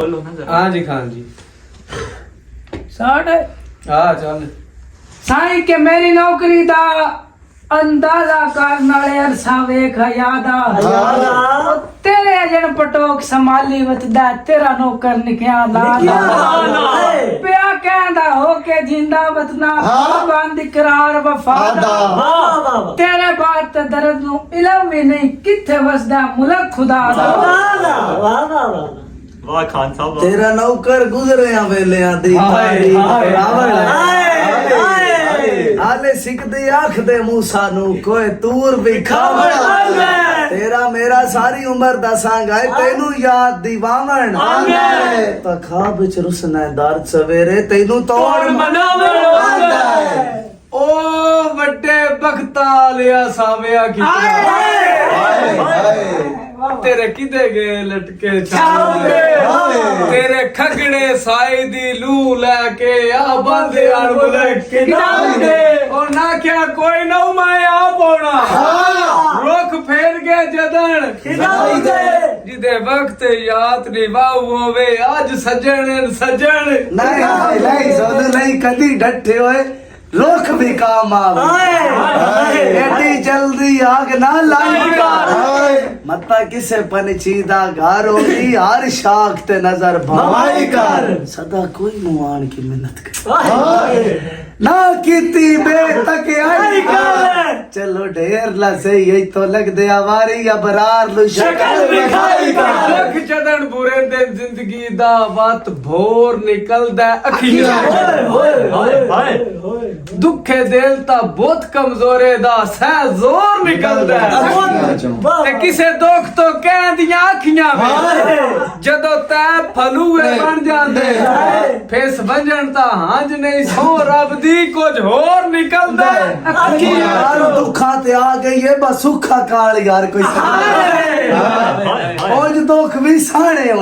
हाँ जी खान जी साढ़े हाँ चल साईं के मेरी नौकरी दा अंदाजा कर नाले अरसा वेख यादा तेरे जन पटोक संभाली वतदा तेरा नौकर निकया लाला पिया कहंदा होके जिंदा वतना पाबंद इकरार वफादा तेरे बात ते दर्द नु इलम भी नहीं किथे वसदा मुल्क खुदा दा वाह खान साहब तेरा नौकर गुजरिया वेलियां दी ताड़ी आले सिकदी आख दे मूसा नु कोई तूर भी खावण तेरा मेरा सारी उम्र दा संग है तैनू याद दीवावण ता खाब विच रुसना दर्द सवेरे तैनू तोड़ मनावण ओ बड़े बख्ता लिया साविया की तेरे किदे गए लटके छावे तेरे खगड़े साई दी लू लेके आ बंदे आन बुलके नांदे और ना क्या कोई ना मैं आ पोना रुख फेर के जदन जिदे वक्त याद निभाऊ होवे आज सजन सजन नहीं सोद नहीं कदी डटे होए रुख भी काम आवे एडी जल्दी आग ना लाई मत्ता किसे पंछी दा घर होगी हर शाख ते नजर भवाई कर सदा कोई मुआन की मिन्नत कर ना कीती बेतक आई कर चलो ढेर ला सही यही तो लग दे आवारी या बरार लु शक्ल दिखाई कर लख चदन बुरे दिन जिंदगी दा वत भोर निकलदा अखियां दुखे दिल ता बहुत कमजोरे दा सह जोर निकलदा ते किसे दुख तो कहंदियां अखियां में जदों तै फलूए बन जांदे फेस वंजन ता हंज नहीं सो रब दी कुछ होर निकलदा अखियां दुखा ते आ गई है बस सुखा काल यार कोई ओज दुख भी साणे हो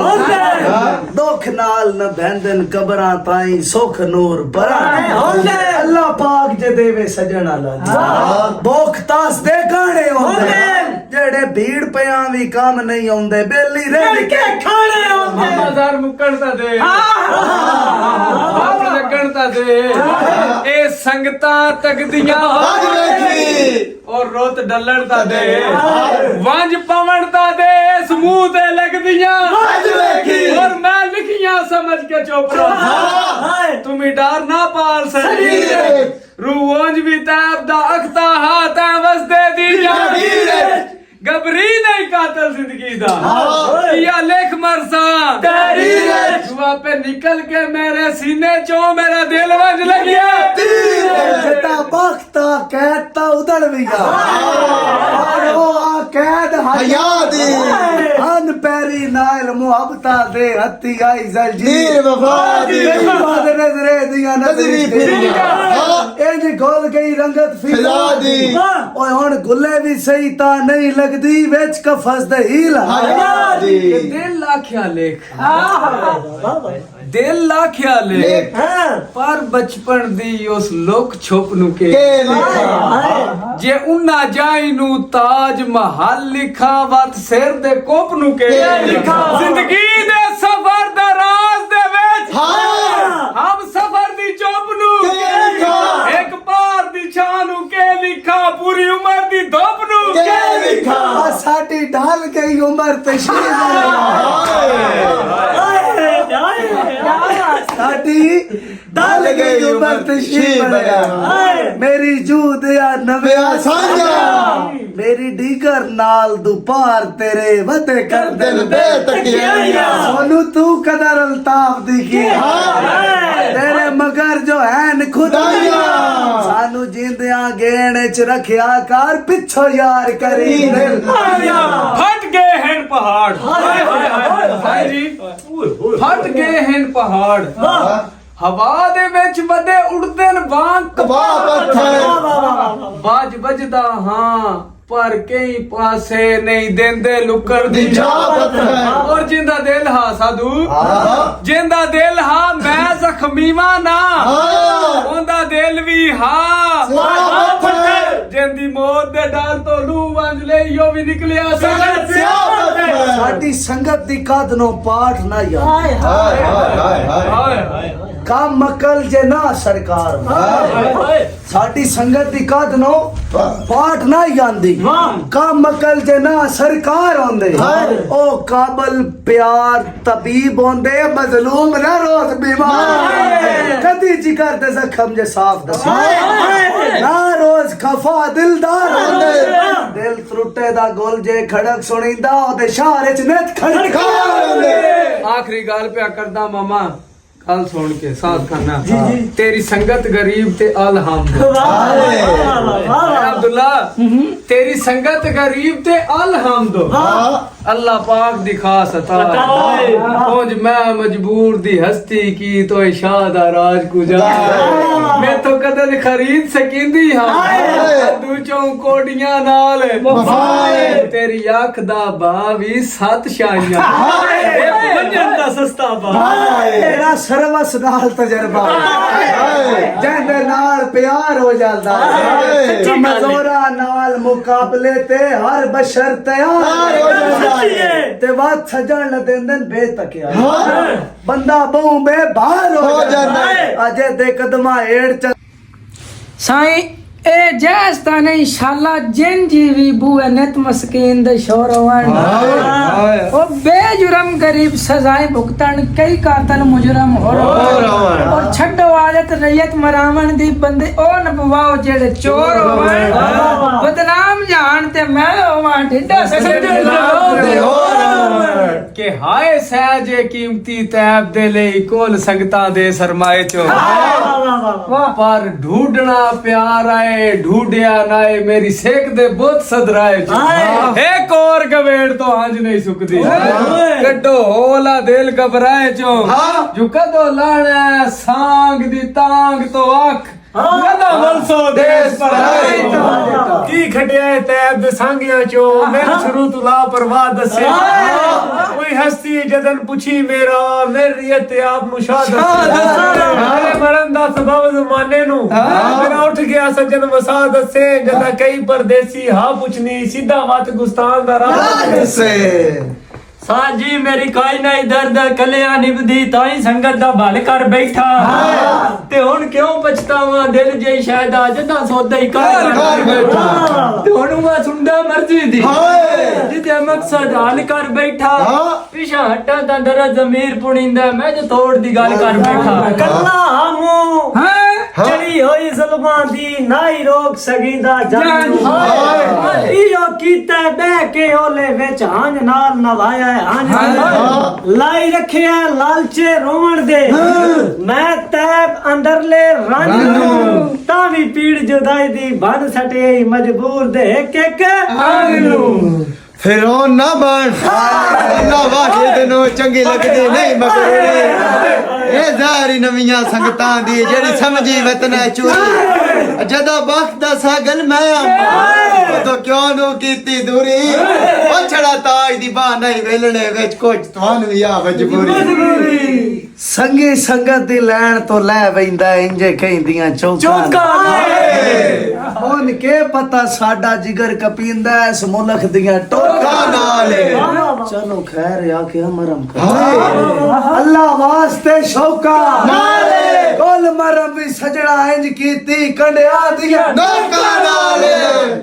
दुख नाल न बंधन कबरां ताई सुख नूर बरा अल्लाह पाक जे देवे सजणा ला दुख तास दे गाणे होंदे जेड़े भीड़ पियां भी काम नहीं आउंदे बेली रह के खाणे होंदे मजार मुकड़ता दे बाप लगणता दे ए संगता तकदियां और रोत डलणता दे वंज पवणता दे समूह ते लगदियां और मैं लिखियां समझ के चोपड़ा तुम्ही डर ना पाल सकी रूंज भी तैब दा अखता हाथ वसदे दी गबरी नहीं कातल जिंदगी दा या लेख मरसा जुआ पे निकल के मेरे सीने चो मेरा दिल वंज लगिया बेटा बख्ता कहता उधर भी गा और वो कैद हया दे अन पैरी नाल मोहब्बता दे हत्ती आई जलजीर वफा दी बाद नजरे दिया नजरी फिरी इंज गोल गई रंगत फिजा दी ओए हुन गुले भी सही ता नहीं लगदी विच कफस दे हीला दिल लाख्या लेख दिल लाख्या लेख पर बचपन दी उस लोक छुप नु के जे उन्ना जाई नु ताज महल लिखा वत सिर दे कोप नु के जिंदगी दे सफर दा राज दे विच हम सफर दी चुप नु एक पार दी छान नु के लिखा पूरी उम्र दी धोप नु के लिखा साडी ढाल गई उम्र तशरीफ साडी ढाल गई उम्र तशरीफ मेरी जूद या नव्या सांझा मेरी डीगर नाल दुपार तेरे वते कर दिल बेतकिया सोनू तू कदर अल्ताफ दी की तेरे मगर जो है खुदाया सानू जिंदियां गेण च रखया कर पिछो यार करी दिल फट गए हैं पहाड़ हाय जी फट गए हैं पहाड़ हवा दे विच वदे उड़दे न वांग कबाब बाज बजदा हां पर कई पासे नहीं देंदे लुकर दी जावत और जिंदा दिल हा साधु जिंदा दिल हा मैं जख्मीवा ना ओंदा दिल भी हा जिंदी मौत दे डर तो लू वंज ले यो भी निकलिया सगत ਸਾਡੀ ਸੰਗਤ ਦੀ ਕਦ ਨੂੰ ਪਾਠ ਨਾ ਯਾਦ ਕੰਮ ਮਕਲ ਜੇ ਨਾ ਸਰਕਾਰ ਸਾਡੀ ਸੰਗਤ ਦੀ ਕਦ ਨੂੰ ਪਾਠ ਨਾ ਜਾਂਦੀ ਕੰਮ ਮਕਲ ਜੇ ਨਾ ਸਰਕਾਰ ਹੁੰਦੇ ਉਹ ਕਾਬਲ ਪਿਆਰ ਤਬੀਬ ਹੁੰਦੇ ਮਜ਼ਲੂਮ ਨਾ ਰੋਜ਼ ਬਿਮਾਰ ਕਦੀ ਜਿਗਰ ਦੇ ਜ਼ਖਮ ਜੇ ਸਾਫ ਦੱਸੋ ਨਾ ਰੋਜ਼ ਖਫਾ ਦਿਲਦਾਰ ਹੁੰਦੇ ਦਿਲ ਟੁੱਟੇ ਦਾ ਗੁਲ ਜੇ ਖੜਕ ਸੁਣੀਂਦਾ ਉਹਦੇ ਸ਼ਾਰੇ ਚ ਨਿਤ ਖੜਕਾ ਹੁੰਦੇ ਆਖਰੀ ਗੱਲ ਪਿਆ ਕਰਦਾ ਮਾਮਾ ਗੱਲ ਸੁਣ ਕੇ ਸਾਥ ਕਰਨਾ तेरी संगत गरीब ते अलहमद अब्दुल्ला तेरी संगत गरीब ते अलहमद अल्लाह पाक दी खास अता पहुंच मैं मजबूर दी हस्ती की तो शादा राज गुजा मैं तो कदर खरीद सकिंदी हां दूचों कोडियां नाल तेरी अख दा भावी सत शाइयां वंजन दा सस्ता बा तेरा ਸਰਵਸ ਨਾਲ ਤਜਰਬਾ ਜਿਹਦੇ ਨਾਲ ਪਿਆਰ ਹੋ ਜਾਂਦਾ ਕਮਜ਼ੋਰਾ ਨਾਲ ਮੁਕਾਬਲੇ ਤੇ ਹਰ ਬਸ਼ਰ ਤਿਆਰ ਹੋ ਜਾਂਦਾ ਤੇ ਬਾਤ ਸਜਣ ਲ ਦਿੰਦੇ ਬੇਤਕਿਆ ਬੰਦਾ ਬਹੁ ਬੇਬਾਰ ਹੋ ਜਾਂਦਾ ਅਜੇ ਦੇ ਕਦਮਾਂ ਏੜ ਚ ਸਾਈਂ ए जैसता ने इंशाल्लाह जिन जीवी बुए नित मस्कीन दे शोर होवन ओ बेजुर्म गरीब सजाएं भुगतन कई कातल मुजरम होर और छड्डो आदत रैयत मरावन दी बंदे ओ नबवाओ जेड़े चोर होवन बदनाम जान ते मैं होवां ढिड्डा सजदे के हाय सहजे कीमती तैब दे ਲਈ ਕੋਲ ਸੰਗਤਾਂ ਦੇ ਸਰਮਾਏ ਚੋਂ ਪਰ ਢੂੰਡਣਾ ਪਿਆਰ ਆਏ ਢੂੰਡਿਆ ਨਾਏ ਮੇਰੀ ਸੇਕ ਦੇ ਬਹੁਤ ਸਦਰਾਏ ਇੱਕ ਹੋਰ ਗਵੇੜ ਤੋਂ ਹੰਝ ਨਹੀਂ ਸੁੱਕਦੀ ਕੱਢੋ ਹੋਲਾ ਦਿਲ ਘਬਰਾਏ ਚੋਂ ਜੋ ਕਦੋਂ ਲਾਣਾ ਸਾਂਗ ਦੀ ਤਾਂਗ ਤੋਂ ਅੱਖ ਨਦਾ ਵਲਸੋ ਦੇਸ ਪਰਾਏ ਕੀ ਖਟਿਆ ਤੈਬ ਦੇ ਸੰਗਿਆਂ ਚੋਂ ਮੈਨੂੰ ਸ਼ੁਰੂ ਤੋਂ ਲਾ ਪਰਵਾਹ ਦੱਸੇ ਕੋਈ ਹਸਤੀ ਜਦਨ ਪੁੱਛੀ ਮੇਰਾ ਮੇਰੀ ਤੇ ਆਪ ਮੁਸ਼ਾਹਦ ਹਾਲੇ ਮਰਨ ਦਾ ਸਬਬ ਜ਼ਮਾਨੇ ਨੂੰ ਮੇਰਾ ਉੱਠ ਗਿਆ ਸੱਜਣ ਵਸਾ ਦੱਸੇ ਜਦਾ ਕਈ ਪਰਦੇਸੀ ਹਾਂ ਪੁੱਛਨੀ ਸਿੱਧਾ ਵਤ ਗੁਸਤਾਨ ਦਾ ਰਾਹ ਦੱਸੇ ਸਾਜੀ ਮੇਰੀ ਕਾਈ ਨਾ ਇਧਰ ਦਾ ਕਲਿਆ ਨਿਭਦੀ ਤਾਈ ਸੰਗਤ ਦਾ ਭਲ ਕਰ ਬੈਠਾ ਤੇ ਹੁਣ ਕਿਉਂ ਪਛਤਾਵਾਂ ਦਿਲ ਜੇ ਸ਼ਾਇਦ ਜਦਾਂ ਸੌਦਾ ਹੀ ਕਰ ਬੈਠਾ ਤੇ ਹੁਣ ਮੈਂ ਸੁਣਦਾ ਮਰਜ਼ੀ ਦੀ ਜਿੱਤੇ ਮਕਸਦ ਹੱਲ ਕਰ ਬੈਠਾ ਪਿਛਾ ਹਟਾ ਦਾ ਦਰ ਜ਼ਮੀਰ ਪੁਣੀਂਦਾ ਮੈਂ ਜੋ ਤੋੜ ਦੀ ਗੱਲ ਕਰ ਬੈਠਾ ਕੱਲਾ ਹਮੂ ਚੜੀ ਹੋਈ ਜ਼ੁਲਮਾਂ ਦੀ ਨਾਈ ਰੋਕ ਸਕੀਂਦਾ ਜਾਨ ਇਹੋ ਕੀਤਾ ਬਹਿ ਕੇ ਓਲੇ ਵਿੱਚ ਹੰਝ ਨਾਲ ਨਵਾਇਆ लाई रखिया लालचे रोवण दे मैं तैब अंदरले रंज नू तावी पीड़ जुदाई दी बन सटे मजबूर दे के आग नू फिर ओ ना बन अल्लाह वाहिद नु चंगी लगदी नहीं मकरूरी ए ज़ारी नवियां संगतां दी जेड़ी समझी वतन चूरी जदा वक्त दा सागल मैं तो क्यों नु कीती दूरी ओ छड़ा ताज दी बाह नहीं वेलणे विच कुछ ਤੁਹਾਨੂੰ ਵੀ ਆ ਮਜਬੂਰੀ ਸੰਗੀ ਸੰਗਤ ਦੀ ਲੈਣ ਤੋਂ ਲੈ ਵੈਂਦਾ ਇੰਜੇ ਕਹਿੰਦੀਆਂ ਚੌਕਾਂ ਹੁਣ ਕੇ ਪਤਾ ਸਾਡਾ ਜਿਗਰ ਕਪੀਂਦਾ ਇਸ ਮੁਲਕ ਦੀਆਂ ਟੋਕਾਂ ਨਾਲ ਚਲੋ ਖੈਰ ਆ ਕੇ ਮਰਮ ਕਰ ਅੱਲਾ ਵਾਸਤੇ ਸ਼ੌਕਾ ਨਾਲੇ ਕੋਲ ਮਰਮ ਵੀ ਸਜਣਾ ਇੰਜ ਕੀਤੀ ਕੰਡਿਆ ਦੀਆਂ ਟੋਕਾਂ ਨਾਲ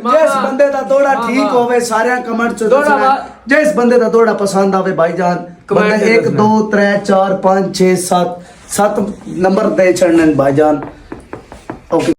ਜਿਸ ਬੰਦੇ ਦਾ ਦੋੜਾ ਠੀਕ ਹੋਵੇ ਸਾਰਿਆਂ ਕਮੈਂਟ ਚ ਦੱਸਣਾ ਜਿਸ ਬੰਦੇ ਦਾ ਦੋੜਾ ਪਸੰਦ ਆਵੇ ਭਾਈਜਾਨ कमेंट 1 2 3 4 5 6 7 7 नंबर दे चढ़ने भाईजान ओके।